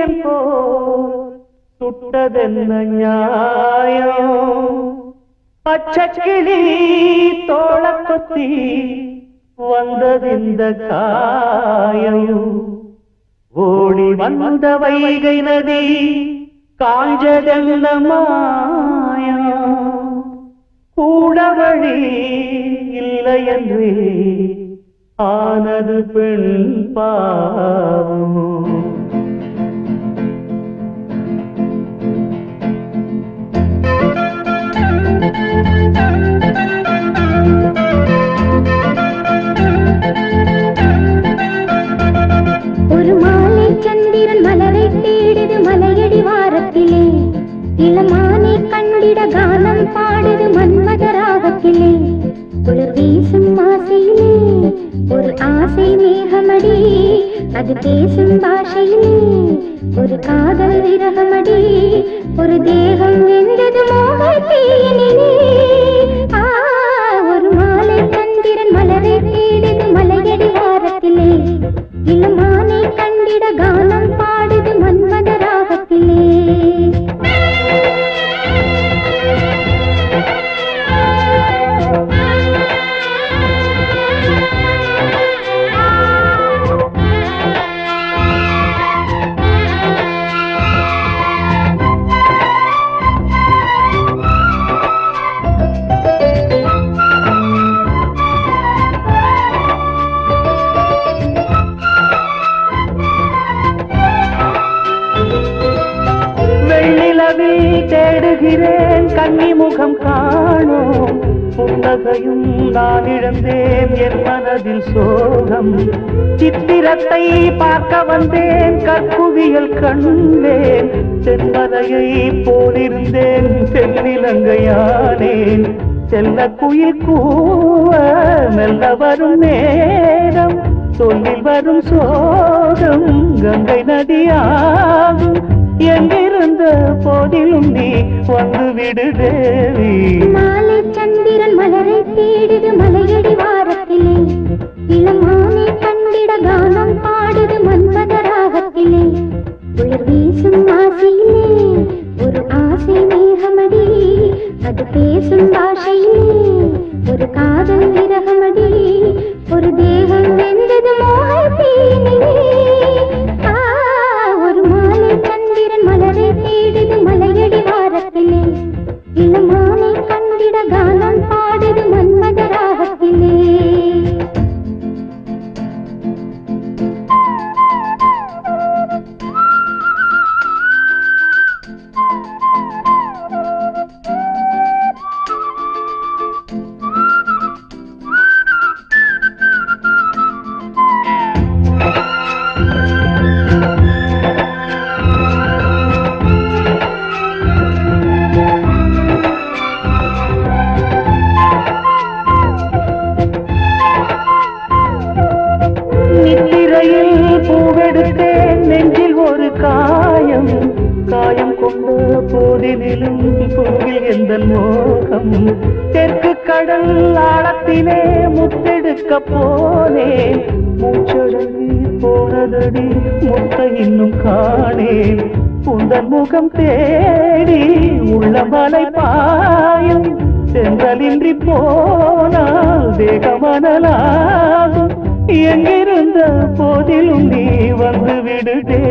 சூரியன் போல் சுட்டதென்ன நியாயம் பச்சக்கிளி தோளப்பத்தி வந்ததிந்த காயம் ஓடி வந்த வைகை நதி காஞ்சதென்ன மாயம் கூட வழி இல்லை என்று ஆனது பெண் பாவம் ஒரு மாலை சந்திரன் மலரை தேடுது மலையடி வாரத்திலே இளமானை கண்டிட கானம் பாடுது மன்மத ராகத்திலே குளிர் வீசும் ஆசையிலே ஒரு ஆசை மேகமடி அது பேசும் பாஷையிலே ஒரு காதல் விரகமடி ஒரு தேகம் வெந்தது மோகத்தீயினிலே ஒரு மாலை சந்திரன் மலரை தேடுது மலையடி வாரத்திலே இளமானை கண்டிட கானம் பாடுது மன்மத ராகத்திலே தேடுகிறேன் கன்னிமுகம் காணோம் புன்னகையும் நான் இழந்தேன் என் மனதில் சோகம் சித்திரத்தை பார்க்க வந்தேன் கற்குவியல் கண்டேன் தென்மலையை போலிருந்தேன் தென்னிலங்கையானேன் செல்ல குயில் கூவ மெல்ல வரும் நேரம் சொல்லில் வரும் சோகம் கங்கை நதியாகும் எங்கிருந்த போதிலும் நீ வந்து விடு தேவி மாலை சந்திரன் மலரை தேடுது மலையடி வாரத்திலே இளமானை கண்டிட கானம் பாடுது மன்மத ராகத்திலே குளிர் வீசும் ஆசையிலே ஒரு ஆசை மேகமடி அது பேசும் பாஷையிலே ஒரு காதல் விரகமடி ஒரு தேகம் வெந்தது மோகத்தீயினிலே ஒரு மாலை சந்திரன் மலரை தேடுது மலையடி வாரத்திலே இளமானை கண்டிட கானம் பாடுது மன்மத ராகத்திலே பூவெடுத்தேன் நெஞ்சில் ஒரு காயம் காயம் கொண்ட போதிலும் பூவில் எந்த மோகம் தெற்கு கடல் ஆழத்திலே முத்தெடுக்க போனேன் மூச்சடங்கி போனதடி முத்த இன்னும் காணேன் உந்தன் முகம் தேடி உள்ள மலை பாயும் சென்றலின்றி போனால் தேகமனலாகும் எங்கிருந்த போதிலும் நீ வந்து விடுதே